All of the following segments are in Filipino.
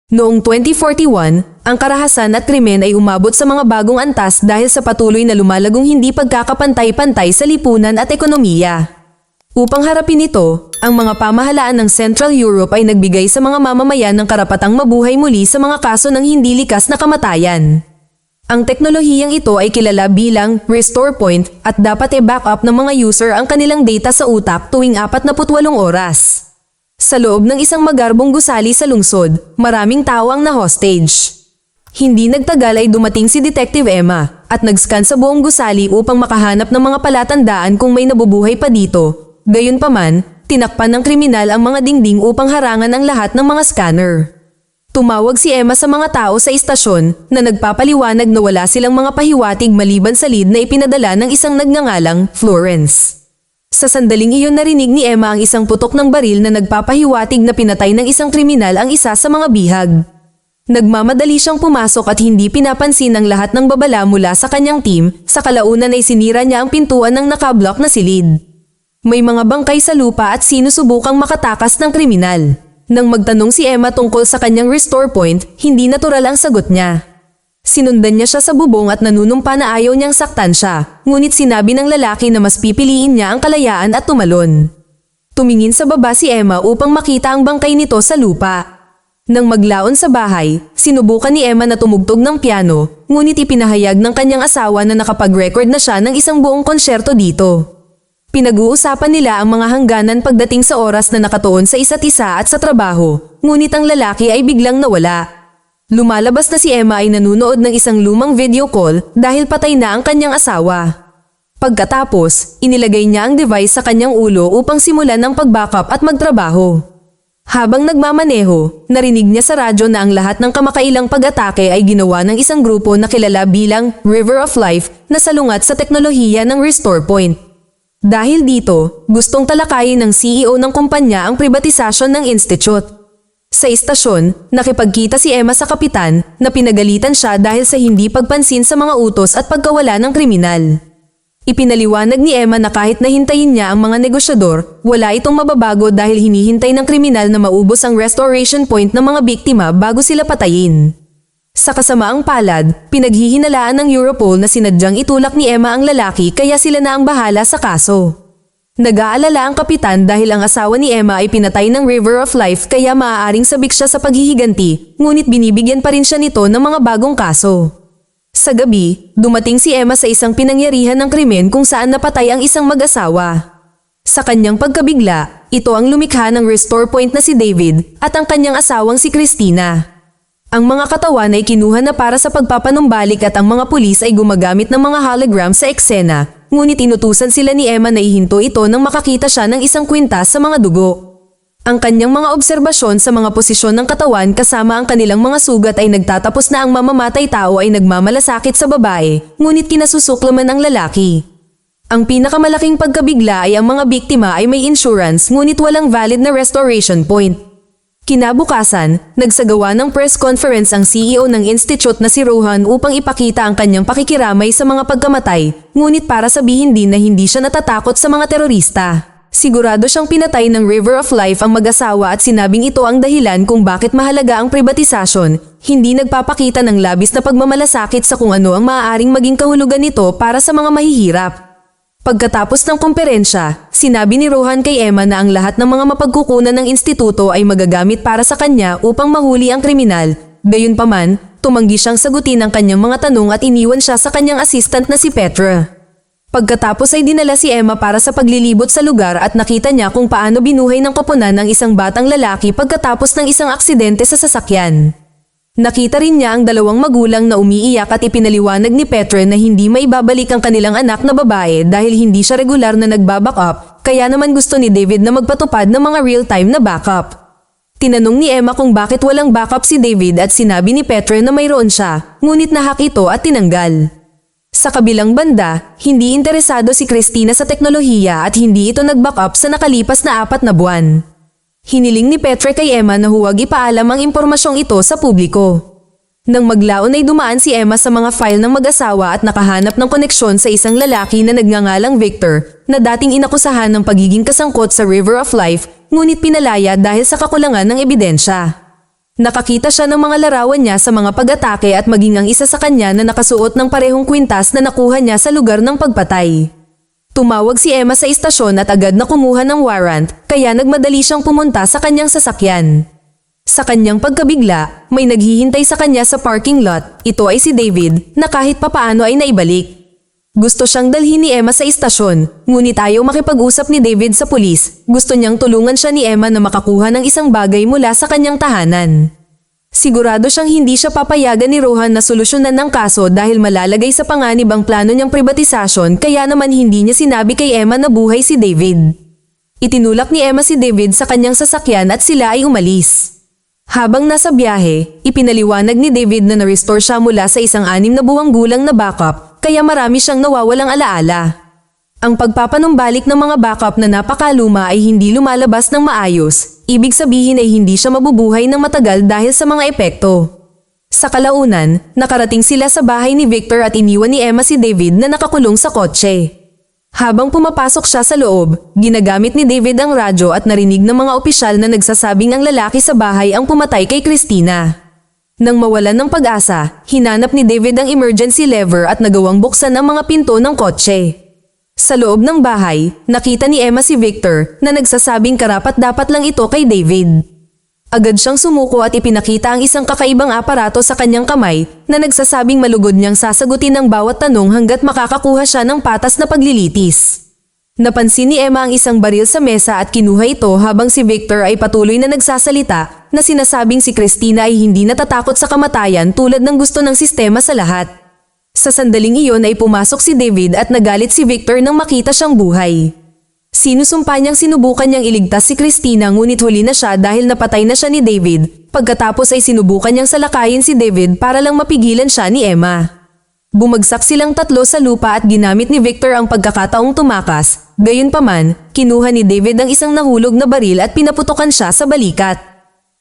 Noong 2041, ang karahasan at krimen ay umabot sa mga bagong antas dahil sa patuloy na lumalagong hindi pagkakapantay-pantay sa lipunan at ekonomiya. Upang harapin ito, ang mga pamahalaan ng Central Europe ay nagbigay sa mga mamamayan ng karapatang mabuhay muli sa mga kaso ng hindi likas na kamatayan. Ang teknolohiyang ito ay kilala bilang Restore Point at dapat i-backup ng mga user ang kanilang data sa utak tuwing 48 oras. Sa loob ng isang magarbong gusali sa lungsod, maraming tao ang na-hostage. Hindi nagtagal ay dumating si Detective Emma at nag-scan sa buong gusali upang makahanap ng mga palatandaan kung may nabubuhay pa dito. Gayunpaman, tinakpan ng kriminal ang mga dingding upang harangan ang lahat ng mga scanner. Tumawag si Emma sa mga tao sa istasyon na nagpapaliwanag na wala silang mga pahiwatig maliban sa lead na ipinadala ng isang nagngangalang Florence. Sa sandaling iyon narinig ni Emma ang isang putok ng baril na nagpapahiwatig na pinatay ng isang kriminal ang isa sa mga bihag. Nagmamadali siyang pumasok at hindi pinapansin ang lahat ng babala mula sa kanyang team, sa kalaunan ay sinira niya ang pintuan ng nakablock na silid. May mga bangkay sa lupa at sinusubukang makatakas ng kriminal. Nang magtanong si Emma tungkol sa kanyang restore point, hindi natural ang sagot niya. Sinundan niya siya sa bubong at nanunumpa na ayaw niyang saktan siya, ngunit sinabi ng lalaki na mas pipiliin niya ang kalayaan at tumalon. Tumingin sa baba si Emma upang makita ang bangkay nito sa lupa. Nang maglaon sa bahay, sinubukan ni Emma na tumugtog ng piano, ngunit ipinahayag ng kanyang asawa na nakapag-record na siya ng isang buong konsyerto dito. Pinag-uusapan nila ang mga hangganan pagdating sa oras na nakatuon sa isa't isa at sa trabaho, ngunit ang lalaki ay biglang nawala. Lumalabas na si Emma ay nanunood ng isang lumang video call dahil patay na ang kanyang asawa. Pagkatapos, inilagay niya ang device sa kanyang ulo upang simulan ang pag-backup at magtrabaho. Habang nagmamaneho, narinig niya sa radyo na ang lahat ng kamakailang pag-atake ay ginawa ng isang grupo na kilala bilang River of Life na salungat sa teknolohiya ng Restore Point. Dahil dito, gustong talakayin ng CEO ng kumpanya ang privatisasyon ng institute. Sa istasyon, nakipagkita si Emma sa kapitan na pinagalitan siya dahil sa hindi pagpansin sa mga utos at pagkawala ng kriminal. Ipinaliwanag ni Emma na kahit nahintayin niya ang mga negosyador, wala itong mababago dahil hinihintay ng kriminal na maubos ang restoration point ng mga biktima bago sila patayin. Sa kasamaang palad, pinaghihinalaan ng Europol na sinadyang itulak ni Emma ang lalaki kaya sila na ang bahala sa kaso. Nag-aalala ang kapitan dahil ang asawa ni Emma ay pinatay ng River of Life kaya maaaring sabik siya sa paghihiganti, ngunit binibigyan pa rin siya nito ng mga bagong kaso. Sa gabi, dumating si Emma sa isang pinangyarihan ng krimen kung saan napatay ang isang mag-asawa. Sa kanyang pagkabigla, ito ang lumikha ng restore point na si David at ang kanyang asawang si Christina. Ang mga katawan ay kinuha na para sa pagpapanumbalik at ang mga pulis ay gumagamit ng mga hologram sa eksena, ngunit inutusan sila ni Emma na ihinto ito nang makakita siya ng isang kwintas sa mga dugo. Ang kanyang mga obserbasyon sa mga posisyon ng katawan kasama ang kanilang mga sugat ay nagtatapos na ang mamamatay tao ay nagmamalasakit sa babae, ngunit kinasusuklaman ang lalaki. Ang pinakamalaking pagkabigla ay ang mga biktima ay may insurance ngunit walang valid na restoration point. Kinabukasan, nagsagawa ng press conference ang CEO ng institute na si Rohan upang ipakita ang kanyang pakikiramay sa mga pagkamatay, ngunit para sabihin din na hindi siya natatakot sa mga terorista. Sigurado siyang pinatay ng River of Life ang mag-asawa at sinabing ito ang dahilan kung bakit mahalaga ang privatisasyon, hindi nagpapakita ng labis na pagmamalasakit sa kung ano ang maaaring maging kahulugan nito para sa mga mahihirap. Pagkatapos ng komperensya, sinabi ni Rohan kay Emma na ang lahat ng mga mapagkukunan ng instituto ay magagamit para sa kanya upang mahuli ang kriminal. Gayunpaman, tumanggi siyang sagutin ang kanyang mga tanong at iniwan siya sa kanyang assistant na si Petra. Pagkatapos ay dinala si Emma para sa paglilibot sa lugar at nakita niya kung paano binuhay ng koponan ng isang batang lalaki pagkatapos ng isang aksidente sa sasakyan. Nakita rin niya ang dalawang magulang na umiiyak at ipinaliwanag ni Petra na hindi maibabalik ang kanilang anak na babae dahil hindi siya regular na nagba-backup, kaya naman gusto ni David na magpatupad ng mga real-time na backup. Tinanong ni Emma kung bakit walang backup si David at sinabi ni Petra na mayroon siya, ngunit nahack ito at tinanggal. Sa kabilang banda, hindi interesado si Christina sa teknolohiya at hindi ito nag-backup sa nakalipas na 4 na buwan. Hiniling ni Petra kay Emma na huwag ipaalam ang impormasyong ito sa publiko. Nang maglaon ay dumaan si Emma sa mga file ng mag-asawa at nakahanap ng koneksyon sa isang lalaki na nagngangalang Victor na dating inakusahan ng pagiging kasangkot sa River of Life, ngunit pinalaya dahil sa kakulangan ng ebidensya. Nakakita siya ng mga larawan niya sa mga pag-atake at maging ang isa sa kanya na nakasuot ng parehong kwintas na nakuha niya sa lugar ng pagpatay. Tumawag si Emma sa istasyon at agad na kumuha ng warrant, kaya nagmadali siyang pumunta sa kanyang sasakyan. Sa kanyang pagkabigla, may naghihintay sa kanya sa parking lot. Ito ay si David, na kahit papaano ay naibalik. Gusto siyang dalhin ni Emma sa istasyon, ngunit ayaw makipag-usap ni David sa pulis. Gusto niyang tulungan siya ni Emma na makakuha ng isang bagay mula sa kanyang tahanan. Sigurado siyang hindi siya papayagan ni Rohan na solusyonan ng kaso dahil malalagay sa panganib ang plano niyang pribatisasyon, kaya naman hindi niya sinabi kay Emma na buhay si David. Itinulak ni Emma si David sa kanyang sasakyan at sila ay umalis. Habang nasa biyahe, ipinaliwanag ni David na na-restore siya mula sa isang 6 na buwang gulang na backup, kaya marami siyang nawawalang alaala. Ang pagpapanumbalik ng mga backup na napakaluma ay hindi lumalabas ng maayos, ibig sabihin ay hindi siya mabubuhay ng matagal dahil sa mga epekto. Sa kalaunan, nakarating sila sa bahay ni Victor at iniwan ni Emma si David na nakakulong sa kotse. Habang pumapasok siya sa loob, ginagamit ni David ang radyo at narinig ng mga opisyal na nagsasabing ang lalaki sa bahay ang pumatay kay Christina. Nang mawalan ng pag-asa, hinanap ni David ang emergency lever at nagawang buksan ang mga pinto ng kotse. Sa loob ng bahay, nakita ni Emma si Victor na nagsasabing karapat-dapat lang ito kay David. Agad siyang sumuko at ipinakita ang isang kakaibang aparato sa kanyang kamay na nagsasabing malugod niyang sasagutin ang bawat tanong hanggat makakakuha siya ng patas na paglilitis. Napansin ni Emma ang isang baril sa mesa at kinuha ito habang si Victor ay patuloy na nagsasalita na sinasabing si Christina ay hindi natatakot sa kamatayan tulad ng gusto ng sistema sa lahat. Sa sandaling iyon ay pumasok si David at nagalit si Victor nang makita siyang buhay. Sinusumpa niyang sinubukan niyang iligtas si Christina ngunit huli na siya dahil napatay na siya ni David. Pagkatapos ay sinubukan niyang salakayin si David para lang mapigilan siya ni Emma. Bumagsak silang tatlo sa lupa at ginamit ni Victor ang pagkakataong tumakas. Gayunpaman, kinuha ni David ang isang nahulog na baril at pinaputokan siya sa balikat.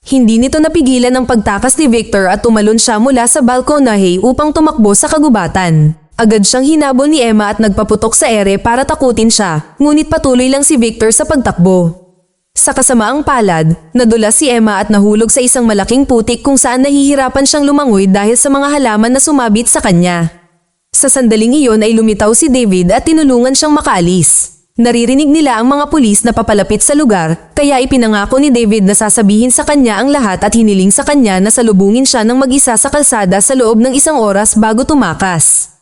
Hindi nito napigilan ang pagtakas ni Victor at tumalon siya mula sa balkonahe upang tumakbo sa kagubatan. Agad siyang hinabol ni Emma at nagpaputok sa ere para takutin siya, ngunit patuloy lang si Victor sa pagtakbo. Sa kasamaang palad, nadulas si Emma at nahulog sa isang malaking putik kung saan nahihirapan siyang lumangoy dahil sa mga halaman na sumabit sa kanya. Sa sandaling iyon ay lumitaw si David at tinulungan siyang makaalis. Naririnig nila ang mga pulis na papalapit sa lugar, kaya ipinangako ni David na sasabihin sa kanya ang lahat at hiniling sa kanya na salubungin siya ng mag-isa sa kalsada sa loob ng 1 oras bago tumakas.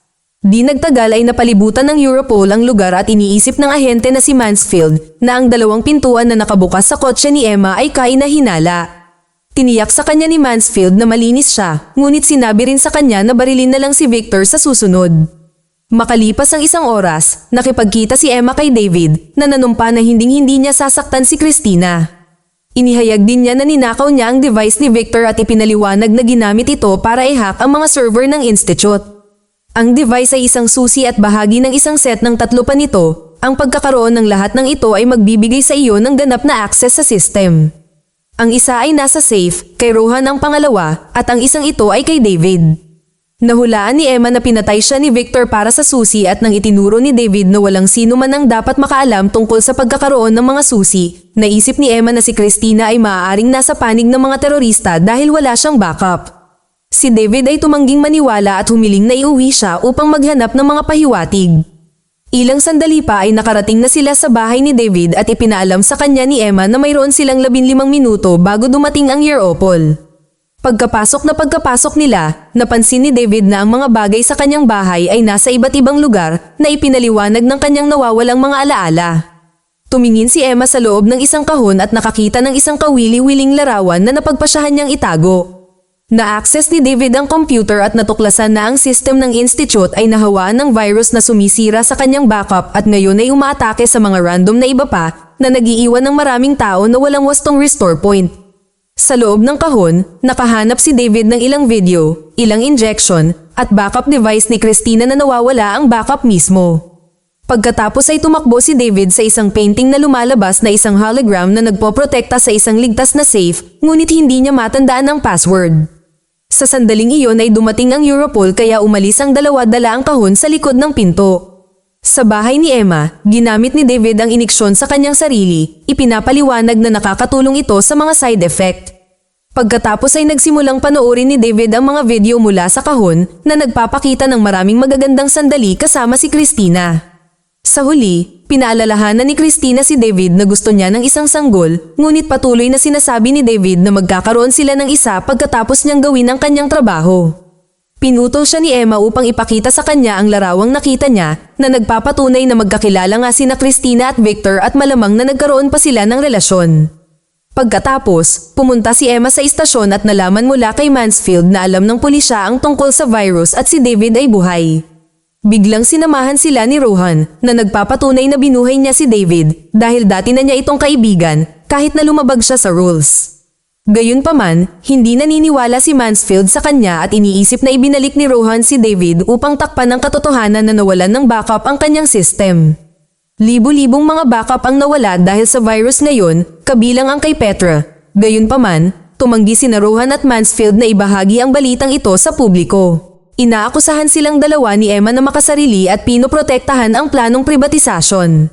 Di nagtagal ay napalibutan ng Europol ang lugar at iniisip ng ahente na si Mansfield na ang 2 pintuan na nakabukas sa kotse ni Emma ay kainahinala. Tiniyak sa kanya ni Mansfield na malinis siya, ngunit sinabi rin sa kanya na barilin na lang si Victor sa susunod. Makalipas ang 1 oras, nakipagkita si Emma kay David na nanumpa na hinding-hindi niya sasaktan si Christina. Inihayag din niya na ninakaw niya ang device ni Victor at ipinaliwanag na ginamit ito para i-hack ang mga server ng institute. Ang device ay isang susi at bahagi ng isang set ng 3 pa nito. Ang pagkakaroon ng lahat ng ito ay magbibigay sa iyo ng ganap na access sa system. Ang isa ay nasa safe, kay Rohan ang pangalawa, at ang isang ito ay kay David. Nahulaan ni Emma na pinatay siya ni Victor para sa susi at nang itinuro ni David na walang sino man ang dapat makaalam tungkol sa pagkakaroon ng mga susi, naisip ni Emma na si Christina ay maaaring nasa panig ng mga terorista dahil wala siyang backup. Si David ay tumangging maniwala at humiling na iuwi siya upang maghanap ng mga pahiwatig. Ilang sandali pa ay nakarating na sila sa bahay ni David at ipinaalam sa kanya ni Emma na mayroon silang 15 minuto bago dumating ang Europol. Pagkapasok nila, napansin ni David na ang mga bagay sa kanyang bahay ay nasa iba't ibang lugar na ipinaliwanag ng kanyang nawawalang mga alaala. Tumingin si Emma sa loob ng isang kahon at nakakita ng isang kawili-wiling larawan na napagpasyahan niyang itago. Na-access ni David ang computer at natuklasan na ang system ng institute ay nahawaan ng virus na sumisira sa kanyang backup at ngayon ay umaatake sa mga random na iba pa na nagiiwan ng maraming tao na walang wastong restore point. Sa loob ng kahon, nakahanap si David ng ilang video, ilang injection, at backup device ni Christina na nawawala ang backup mismo. Pagkatapos ay tumakbo si David sa isang painting na lumalabas na isang hologram na nagpoprotekta sa isang ligtas na safe, ngunit hindi niya matandaan ang password. Sa sandaling iyon ay dumating ang Europol kaya umalis ang dala ang kahon sa likod ng pinto. Sa bahay ni Emma, ginamit ni David ang iniksyon sa kanyang sarili, ipinapaliwanag na nakakatulong ito sa mga side effect. Pagkatapos ay nagsimulang panoorin ni David ang mga video mula sa kahon na nagpapakita ng maraming magagandang sandali kasama si Christina. Sa huli, pinaalalahanan ni Christina si David na gusto niya ng isang sanggol, ngunit patuloy na sinasabi ni David na magkakaroon sila ng isa pagkatapos niyang gawin ang kanyang trabaho. Pinutol siya ni Emma upang ipakita sa kanya ang larawang nakita niya na nagpapatunay na magkakilala nga sina Christina at Victor at malamang na nagkaroon pa sila ng relasyon. Pagkatapos, pumunta si Emma sa istasyon at nalaman mula kay Mansfield na alam ng pulisya ang tungkol sa virus at si David ay buhay. Biglang sinamahan sila ni Rohan na nagpapatunay na binuhay niya si David dahil dati na niya itong kaibigan kahit na lumabag siya sa rules. Gayunpaman, hindi naniniwala si Mansfield sa kanya at iniisip na ibinalik ni Rohan si David upang takpan ang katotohanan na nawalan ng backup ang kanyang system. Libo-libong mga backup ang nawala dahil sa virus ngayon, kabilang ang kay Petra. Gayunpaman, tumanggi sina Rohan at Mansfield na ibahagi ang balitang ito sa publiko. Inaakusahan silang dalawa ni Emma na makasarili at pinoprotektahan ang planong privatisasyon.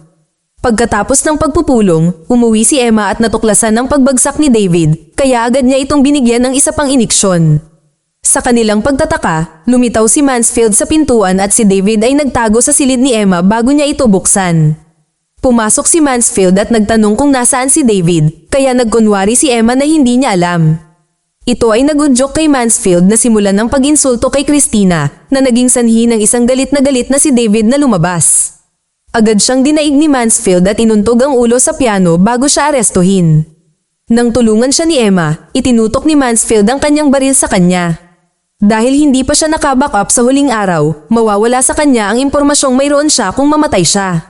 Pagkatapos ng pagpupulong, umuwi si Emma at natuklasan ang pagbagsak ni David, kaya agad niya itong binigyan ng isa pang iniksyon. Sa kanilang pagtataka, lumitaw si Mansfield sa pintuan at si David ay nagtago sa silid ni Emma bago niya ito buksan. Pumasok si Mansfield at nagtanong kung nasaan si David, kaya nagkunwari si Emma na hindi niya alam. Ito ay nagudyok kay Mansfield na simulan ng pag-insulto kay Christina na naging sanhi ng isang galit na si David na lumabas. Agad siyang dinaig ni Mansfield at inuntog ang ulo sa piano bago siya arestuhin. Nang tulungan siya ni Emma, itinutok ni Mansfield ang kanyang baril sa kanya. Dahil hindi pa siya nakaback up sa huling araw, mawawala sa kanya ang impormasyong mayroon siya kung mamatay siya.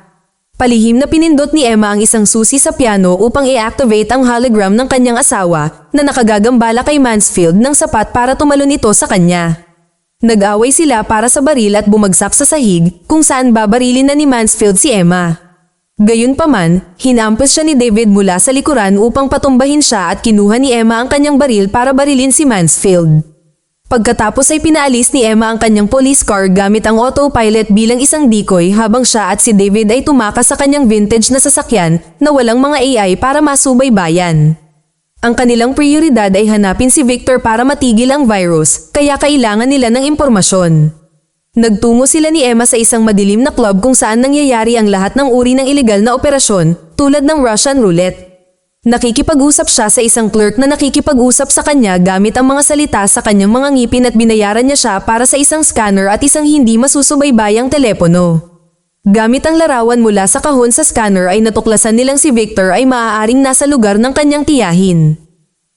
Palihim na pinindot ni Emma ang isang susi sa piano upang i-activate ang hologram ng kanyang asawa na nakagagambala kay Mansfield ng sapat para tumalon ito sa kanya. Nag-away sila para sa baril at bumagsak sa sahig kung saan babarilin na ni Mansfield si Emma. Gayunpaman, hinampos siya ni David mula sa likuran upang patumbahin siya at kinuha ni Emma ang kanyang baril para barilin si Mansfield. Pagkatapos ay pinaalis ni Emma ang kanyang police car gamit ang autopilot bilang isang decoy habang siya at si David ay tumakas sa kanyang vintage na sasakyan na walang mga AI para masubaybayan. Ang kanilang prioridad ay hanapin si Victor para matigil ang virus, kaya kailangan nila ng impormasyon. Nagtungo sila ni Emma sa isang madilim na club kung saan nangyayari ang lahat ng uri ng ilegal na operasyon tulad ng Russian roulette. Nakikipag-usap siya sa isang clerk na nakikipag-usap sa kanya gamit ang mga salita sa kanyang mga ngipin at binayaran niya siya para sa isang scanner at isang hindi masusubaybayang telepono. Gamit ang larawan mula sa kahon sa scanner ay natuklasan nilang si Victor ay maaaring nasa lugar ng kanyang tiyahin.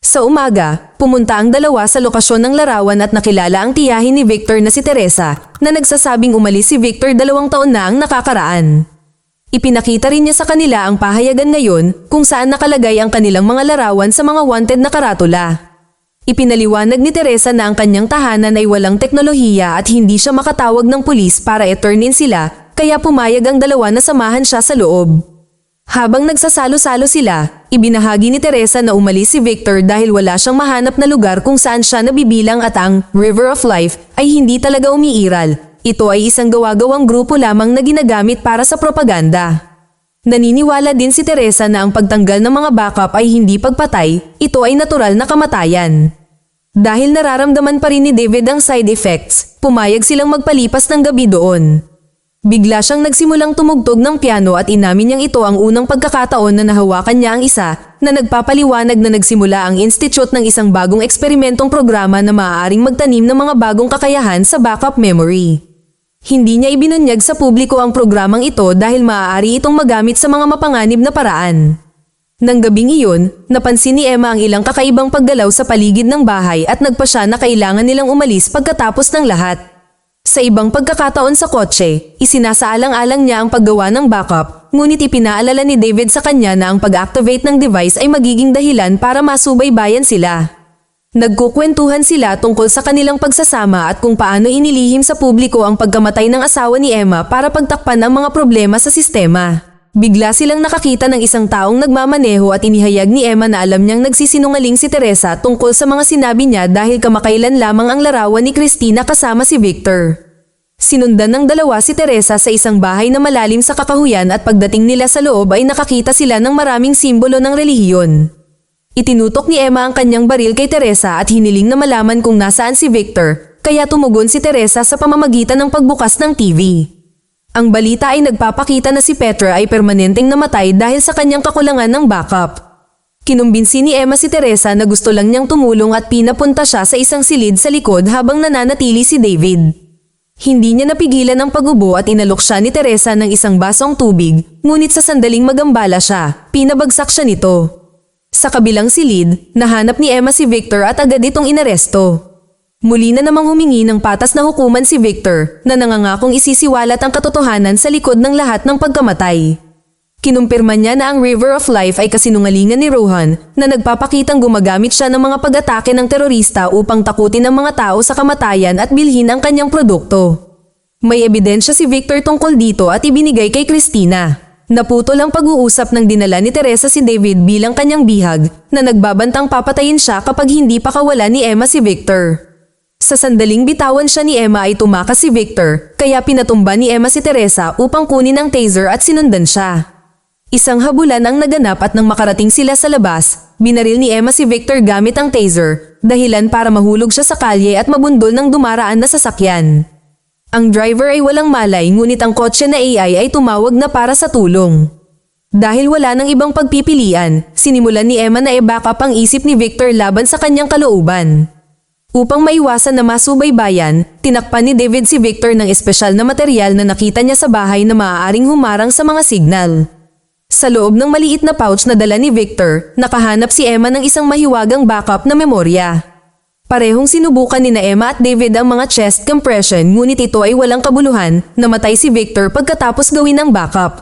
Sa umaga, pumunta ang dalawa sa lokasyon ng larawan at nakilala ang tiyahin ni Victor na si Teresa na nagsasabing umalis si Victor 2 taon na ang nakakaraan. Ipinakita rin niya sa kanila ang pahayagan ngayon kung saan nakalagay ang kanilang mga larawan sa mga wanted na karatula. Ipinaliwanag ni Teresa na ang kanyang tahanan ay walang teknolohiya at hindi siya makatawag ng pulis para i-turn in sila, kaya pumayag ang dalawa na samahan siya sa loob. Habang nagsasalo-salo sila, ibinahagi ni Teresa na umalis si Victor dahil wala siyang mahanap na lugar kung saan siya nabibilang at ang River of Life ay hindi talaga umiiral. Ito ay isang gawa-gawang grupo lamang na ginagamit para sa propaganda. Naniniwala din si Teresa na ang pagtanggal ng mga backup ay hindi pagpatay, ito ay natural na kamatayan. Dahil nararamdaman pa rin ni David ang side effects, pumayag silang magpalipas ng gabi doon. Bigla siyang nagsimulang tumugtog ng piano at inamin niyang ito ang unang pagkakataon na nahawakan niya ang isa na nagpapaliwanag na nagsimula ang institute ng isang bagong eksperimentong programa na maaaring magtanim ng mga bagong kakayahan sa backup memory. Hindi niya ibinunyag sa publiko ang programang ito dahil maaari itong magamit sa mga mapanganib na paraan. Nang gabing iyon, napansin ni Emma ang ilang kakaibang paggalaw sa paligid ng bahay at nagpa siya na kailangan nilang umalis pagkatapos ng lahat. Sa ibang pagkakataon sa kotse, isinasaalang-alang niya ang paggawa ng backup, ngunit ipinaalala ni David sa kanya na ang pag-activate ng device ay magiging dahilan para masubaybayan sila. Nagkukwentuhan sila tungkol sa kanilang pagsasama at kung paano inilihim sa publiko ang pagkamatay ng asawa ni Emma para pagtakpan ang mga problema sa sistema. Bigla silang nakakita ng isang taong nagmamaneho at inihayag ni Emma na alam niyang nagsisinungaling si Teresa tungkol sa mga sinabi niya dahil kamakailan lamang ang larawan ni Christina kasama si Victor. Sinundan ng dalawa si Teresa sa isang bahay na malalim sa kakahuyan at pagdating nila sa loob ay nakakita sila ng maraming simbolo ng relihiyon. Itinutok ni Emma ang kanyang baril kay Teresa at hiniling na malaman kung nasaan si Victor, kaya tumugon si Teresa sa pamamagitan ng pagbukas ng TV. Ang balita ay nagpapakita na si Petra ay permanenteng namatay dahil sa kanyang kakulangan ng backup. Kinumbinsi ni Emma si Teresa na gusto lang niyang tumulong at pinapunta siya sa isang silid sa likod habang nananatili si David. Hindi niya napigilan ang pagubo at inalok siya ni Teresa ng isang basong tubig, ngunit sa sandaling magambala siya, pinabagsak siya nito. Sa kabilang silid, nahanap ni Emma si Victor at agad itong inaresto. Muli na namang humingi ng patas na hukuman si Victor na nangangakong isisiwalat ang katotohanan sa likod ng lahat ng pagkamatay. Kinumpirma niya na ang River of Life ay kasinungalingan ni Rohan na nagpapakitang gumagamit siya ng mga pag-atake ng terorista upang takutin ang mga tao sa kamatayan at bilhin ang kanyang produkto. May ebidensya si Victor tungkol dito at ibinigay kay Christina. Naputol ang pag-uusap ng dinala ni Teresa si David bilang kanyang bihag na nagbabantang papatayin siya kapag hindi pa kawala ni Emma si Victor. Sa sandaling bitawan siya ni Emma ay tumakas si Victor, kaya pinatumba ni Emma si Teresa upang kunin ang taser at sinundan siya. Isang habulan ang naganap at nang makarating sila sa labas, binaril ni Emma si Victor gamit ang taser, dahilan para mahulog siya sa kalye at mabundol ng dumaraan na sasakyan. Ang driver ay walang malay ngunit ang kotse na AI ay tumawag na para sa tulong. Dahil wala nang ibang pagpipilian, sinimulan ni Emma na i-back up ang isip ni Victor laban sa kanyang kalooban. Upang maiwasan na masubaybayan, tinakpan ni David si Victor ng espesyal na material na nakita niya sa bahay na maaaring humarang sa mga signal. Sa loob ng maliit na pouch na dala ni Victor, nakahanap si Emma ng isang mahiwagang backup na memorya. Parehong sinubukan ni Emma at David ang mga chest compression ngunit ito ay walang kabuluhan, namatay si Victor pagkatapos gawin ang backup.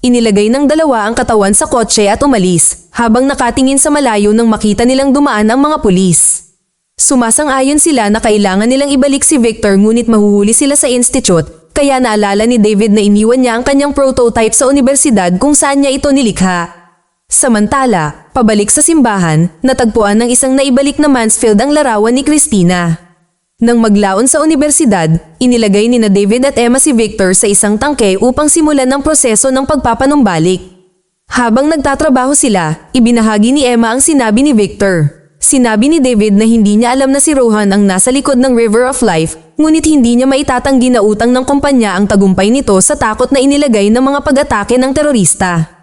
Inilagay ng dalawa ang katawan sa kotse at umalis, habang nakatingin sa malayo nang makita nilang dumaan ang mga pulis. Sumasang-ayon sila na kailangan nilang ibalik si Victor ngunit mahuhuli sila sa institute, kaya naalala ni David na iniwan niya ang kanyang prototype sa universidad kung saan niya ito nilikha. Samantala, pabalik sa simbahan, natagpuan ng isang naibalik na Mansfield ang larawan ni Christina. Nang maglaon sa universidad, inilagay ni David at Emma si Victor sa isang tangke upang simulan ang proseso ng pagpapanumbalik. Habang nagtatrabaho sila, ibinahagi ni Emma ang sinabi ni Victor. Sinabi ni David na hindi niya alam na si Rohan ang nasa likod ng River of Life, ngunit hindi niya maitatanggi na utang ng kumpanya ang tagumpay nito sa takot na inilagay ng mga pag-atake ng terorista.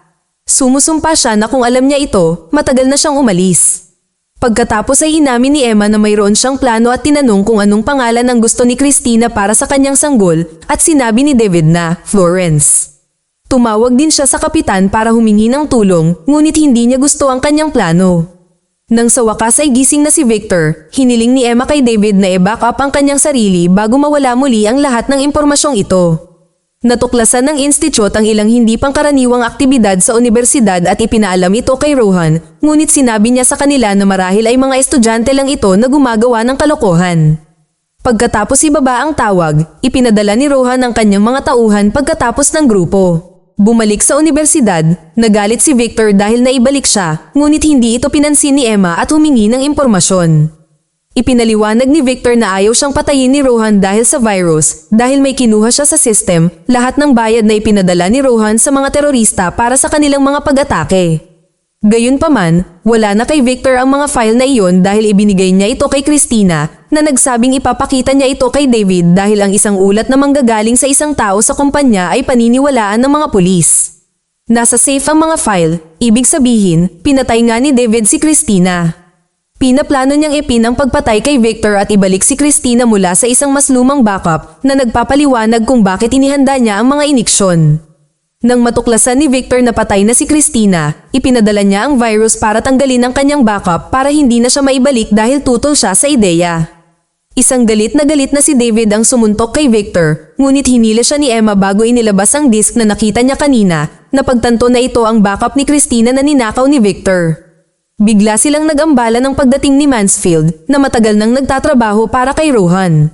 Sumusumpa siya na kung alam niya ito, matagal na siyang umalis. Pagkatapos ay inamin ni Emma na mayroon siyang plano at tinanong kung anong pangalan ang gusto ni Christina para sa kanyang sanggol at sinabi ni David na Florence. Tumawag din siya sa kapitan para humingi ng tulong, ngunit hindi niya gusto ang kanyang plano. Nang sa wakas ay gising na si Victor, hiniling ni Emma kay David na i-back up ang kanyang sarili bago mawala muli ang lahat ng impormasyong ito. Natuklasan ng institute ang ilang hindi pangkaraniwang aktibidad sa universidad at ipinaalam ito kay Rohan, ngunit sinabi niya sa kanila na marahil ay mga estudyante lang ito na gumagawa ng kalokohan. Pagkatapos ibaba ang tawag, ipinadala ni Rohan ang kanyang mga tauhan pagkatapos ng grupo. Bumalik sa universidad, nagalit si Victor dahil naibalik siya, ngunit hindi ito pinansin ni Emma at humingi ng impormasyon. Ipinaliwanag ni Victor na ayaw siyang patayin ni Rohan dahil sa virus, dahil may kinuha siya sa system, lahat ng bayad na ipinadala ni Rohan sa mga terorista para sa kanilang mga pag-atake. Gayunpaman, wala na kay Victor ang mga file na iyon dahil ibinigay niya ito kay Christina, na nagsabing ipapakita niya ito kay David dahil ang isang ulat na manggagaling sa isang tao sa kumpanya ay paniniwalaan ng mga pulis. Nasa safe ang mga file, ibig sabihin, pinatay nga ni David si Christina. Pinaplano niyang ipin ang pagpatay kay Victor at ibalik si Christina mula sa isang mas lumang backup na nagpapaliwanag kung bakit inihanda niya ang mga iniksyon. Nang matuklasan ni Victor na patay na si Christina, ipinadala niya ang virus para tanggalin ang kanyang backup para hindi na siya maibalik dahil tutol siya sa ideya. Isang galit na si David ang sumuntok kay Victor, ngunit hinila siya ni Emma bago inilabas ang disk na nakita niya kanina, na pagtanto na ito ang backup ni Christina na ninakaw ni Victor. Bigla silang nag-ambala ng pagdating ni Mansfield na matagal nang nagtatrabaho para kay Rohan.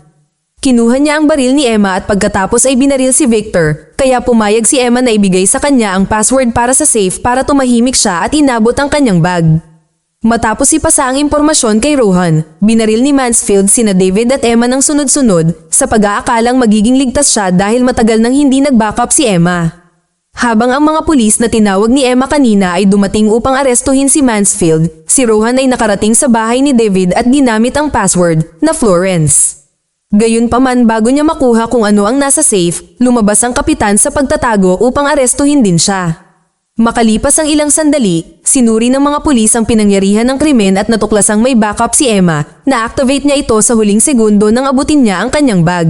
Kinuha niya ang baril ni Emma at pagkatapos ay binaril si Victor, kaya pumayag si Emma na ibigay sa kanya ang password para sa safe para tumahimik siya at inabot ang kanyang bag. Matapos ipasa ang impormasyon kay Rohan, binaril ni Mansfield sina David at Emma ng sunod-sunod sa pag-aakalang magiging ligtas siya dahil matagal nang hindi nag-backup si Emma. Habang ang mga pulis na tinawag ni Emma kanina ay dumating upang arestuhin si Mansfield, si Rohan ay nakarating sa bahay ni David at ginamit ang password na Florence. Gayunpaman bago niya makuha kung ano ang nasa safe, lumabas ang kapitan sa pagtatago upang arestuhin din siya. Makalipas ang ilang sandali, sinuri ng mga pulis ang pinangyarihan ng krimen at natuklasang may backup si Emma, na-activate niya ito sa huling segundo nang abutin niya ang kanyang bag.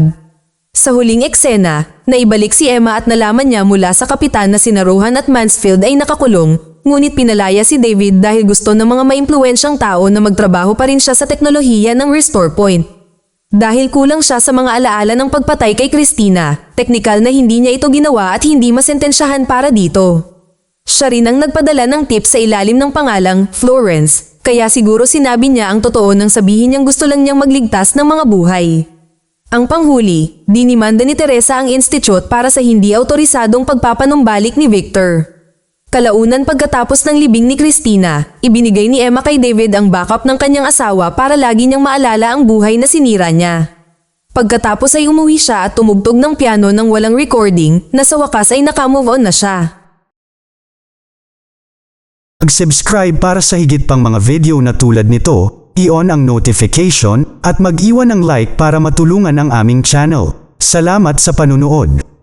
Sa huling eksena, naibalik si Emma at nalaman niya mula sa kapitan na sina Rohan at Mansfield ay nakakulong, ngunit pinalaya si David dahil gusto ng mga maimpluwensyang tao na magtrabaho pa rin siya sa teknolohiya ng Restore Point. Dahil kulang siya sa mga alaala ng pagpatay kay Christina, teknikal na hindi niya ito ginawa at hindi masentensyahan para dito. Siya rin ang nagpadala ng tip sa ilalim ng pangalang Florence, kaya siguro sinabi niya ang totoo nang sabihin niyang gusto lang niyang magligtas ng mga buhay. Ang panghuli, dinimanda ni Teresa ang institute para sa hindi autorisadong pagpapanumbalik ni Victor. Kalaunan pagkatapos ng libing ni Christina, ibinigay ni Emma kay David ang backup ng kanyang asawa para lagi niyang maalala ang buhay na sinira niya. Pagkatapos ay umuwi siya at tumugtog ng piano nang walang recording na sa wakas ay nakamove on na siya. Mag-subscribe para sa higit pang mga video na tulad nito. I-on ang notification at mag-iwan ng like para matulungan ang aming channel. Salamat sa panunood.